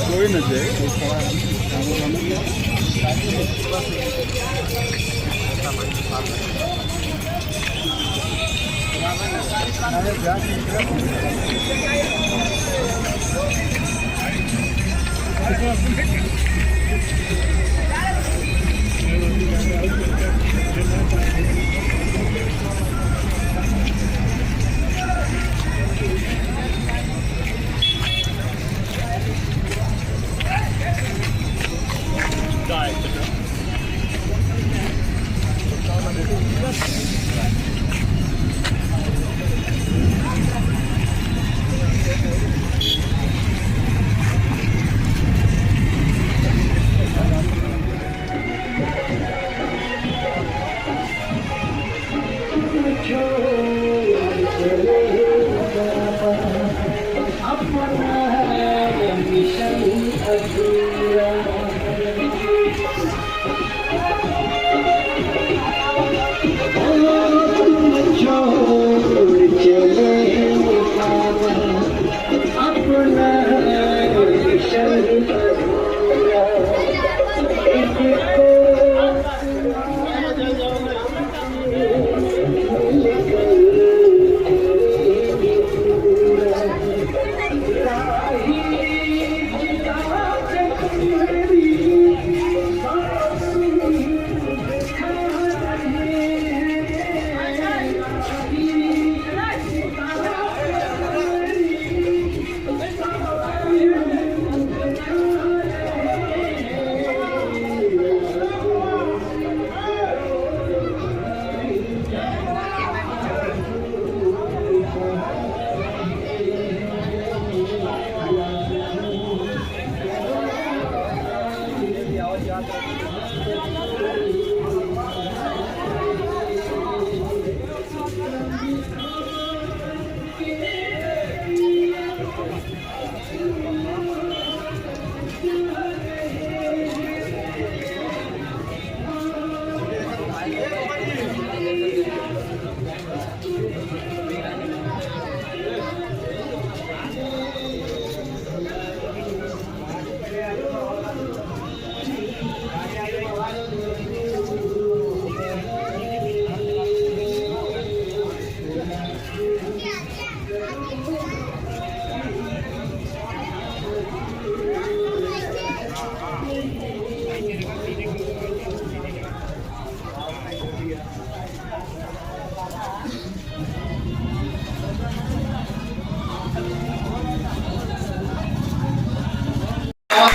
कोई न जाए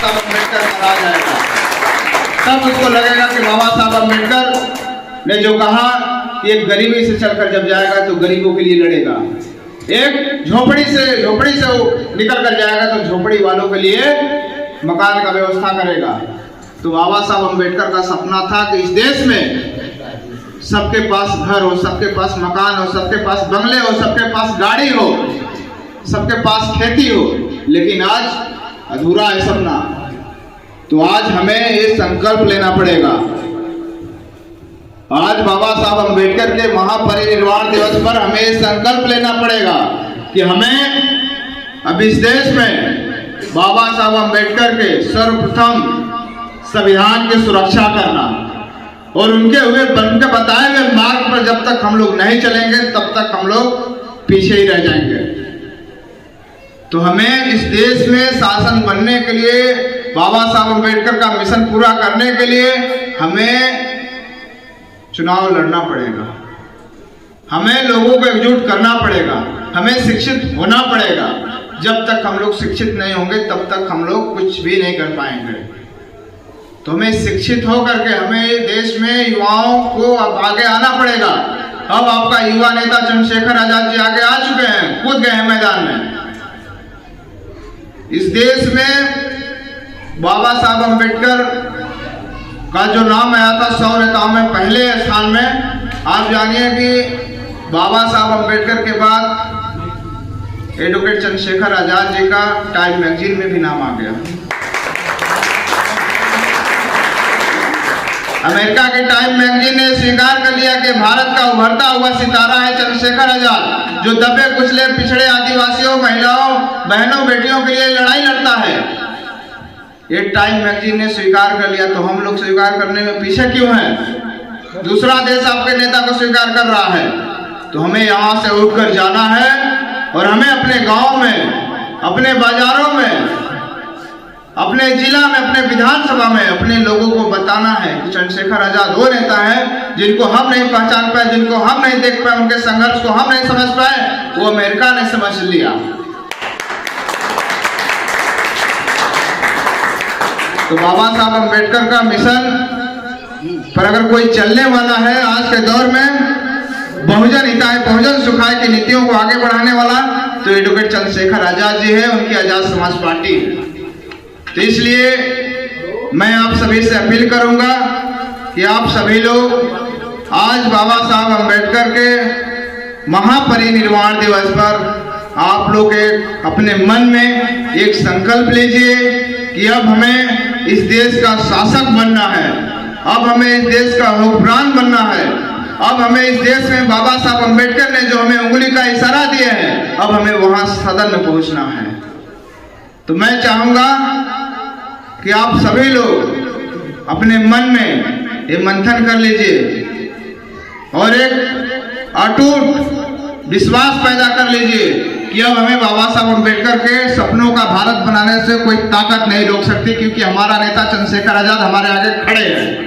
साहब अम्बेडकर कहा जाएगा, तब उसको लगेगा कि बाबा साहब अम्बेडकर ने जो कहा कि एक गरीबी से चलकर जब जाएगा तो गरीबों के लिए लड़ेगा, एक झोपड़ी से वो निकल कर जाएगा तो झोपड़ी वालों के लिए मकान का व्यवस्था करेगा। तो बाबा साहब अम्बेडकर का सपना था कि इस देश में सबके पास घर हो, सबके पास मकान हो, सबके पास बंगले हो, सबके पास गाड़ी हो, सबके पास खेती हो, लेकिन आज अधूरा है सपना। तो आज हमें ये संकल्प लेना पड़ेगा। आज बाबा साहब अम्बेडकर के महापरिनिर्वाण दिवस पर हमें ये संकल्प लेना पड़ेगा कि हमें अब इस देश में बाबा साहब अम्बेडकर के सर्वप्रथम संविधान की सुरक्षा करना और उनके बताए हुए मार्ग पर जब तक हम लोग नहीं चलेंगे तब तक हम लोग पीछे ही रह जाएंगे। तो हमें इस देश में शासन बनने के लिए, बाबा साहब अम्बेडकर का मिशन पूरा करने के लिए हमें चुनाव लड़ना पड़ेगा, हमें लोगों को एकजुट करना पड़ेगा, हमें शिक्षित होना पड़ेगा। जब तक हम लोग शिक्षित नहीं होंगे तब तक हम लोग कुछ भी नहीं कर पाएंगे। तो हमें शिक्षित होकर के हमें देश में युवाओं को अब आगे आना पड़ेगा। अब आपका युवा नेता चंद्रशेखर आजाद जी आगे आ चुके हैं, कूद गए हैं मैदान में। इस देश में बाबा साहब अम्बेडकर का जो नाम आया था 100 नेताओं में पहले स्थान में, आप जानिए कि बाबा साहब अम्बेडकर के बाद एडवोकेट चंद्रशेखर आजाद जी का टाइम मैगजीन में भी नाम आ गया। अमेरिका के टाइम मैगजीन ने स्वीकार कर लिया कि भारत का उभरता हुआ सितारा है चंद्रशेखर आजाद, जो दबे कुचले पिछड़े आदिवासियों, महिलाओं, बहनों, बेटियों के लिए लड़ाई लड़ता है। ये टाइम मैगजीन ने स्वीकार कर लिया, तो हम लोग स्वीकार करने में पीछे क्यों हैं? दूसरा देश आपके नेता को स्वीकार कर रहा है। तो हमें यहाँ से उठकर जाना है और हमें अपने गांव में, अपने बाजारों में, अपने जिला में, अपने विधानसभा में अपने लोगों को बताना है कि चंद्रशेखर आजाद वो नेता है जिनको हम नहीं पहचान पाए, जिनको हम नहीं देख पाए, उनके संघर्ष को हम नहीं समझ पाए, वो अमेरिका ने समझ लिया। तो बाबा साहब अम्बेडकर का मिशन पर अगर कोई चलने वाला है आज के दौर में, बहुजन हिताय बहुजन सुखाय की नीतियों को आगे बढ़ाने वाला, तो एडवोकेट चंद्रशेखर आजाद जी है, उनकी आजाद समाज पार्टी। तो इसलिए मैं आप सभी से अपील करूंगा कि आप सभी लोग आज बाबा साहब अम्बेडकर के महापरिनिर्वाण दिवस पर आप लोग एक अपने मन में एक संकल्प लीजिए कि अब हमें इस देश का शासक बनना है, अब हमें इस देश का हुक्मरान बनना है, अब हमें इस देश में बाबा साहब अम्बेडकर ने जो हमें उंगली का इशारा दिया है, अब हमें वहां सदन में पहुंचना है। तो मैं चाहूंगा कि आप सभी लोग अपने मन में ये मंथन कर लीजिए और एक अटूट विश्वास पैदा कर लीजिए कि अब हमें बाबा साहब अम्बेडकर के सपनों का भारत बनाने से कोई ताकत नहीं रोक सकती, क्योंकि हमारा नेता चंद्रशेखर आजाद हमारे आगे खड़े हैं।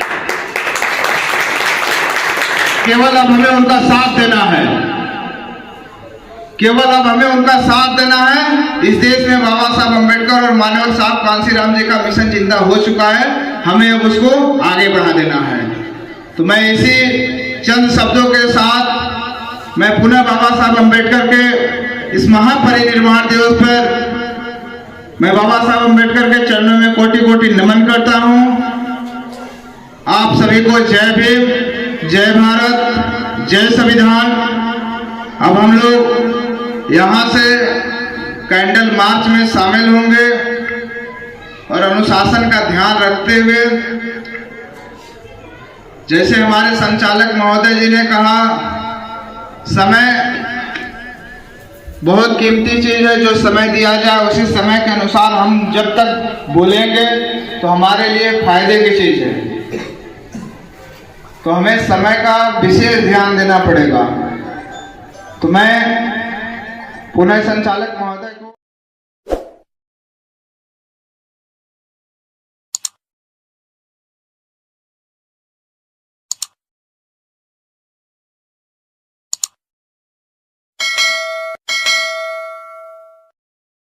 केवल अब हमें उनका साथ देना है, केवल अब हमें उनका साथ देना है। इस देश में बाबा साहब अम्बेडकर और मानव साहब कांसीराम जी का मिशन जिंदा हो चुका है, हमें अब उसको आगे बढ़ा देना है। तो मैं इसी चंद शब्दों के साथ मैं पुनः बाबा साहब अम्बेडकर के इस महापरिनिर्वाण दिवस पर मैं बाबा साहब अम्बेडकर के चरणों में कोटि कोटि नमन करता हूं। आप सभी को जय भीम, जय भारत, जय संविधान। अब हम लोग यहाँ से कैंडल मार्च में शामिल होंगे और अनुशासन का ध्यान रखते हुए, जैसे हमारे संचालक महोदय जी ने कहा, समय बहुत कीमती चीज है, जो समय दिया जाए उसी समय के अनुसार हम जब तक बोलेंगे तो हमारे लिए फायदे की चीज है। तो हमें समय का विशेष ध्यान देना पड़ेगा। तो मैं पुनः संचालक महोदय को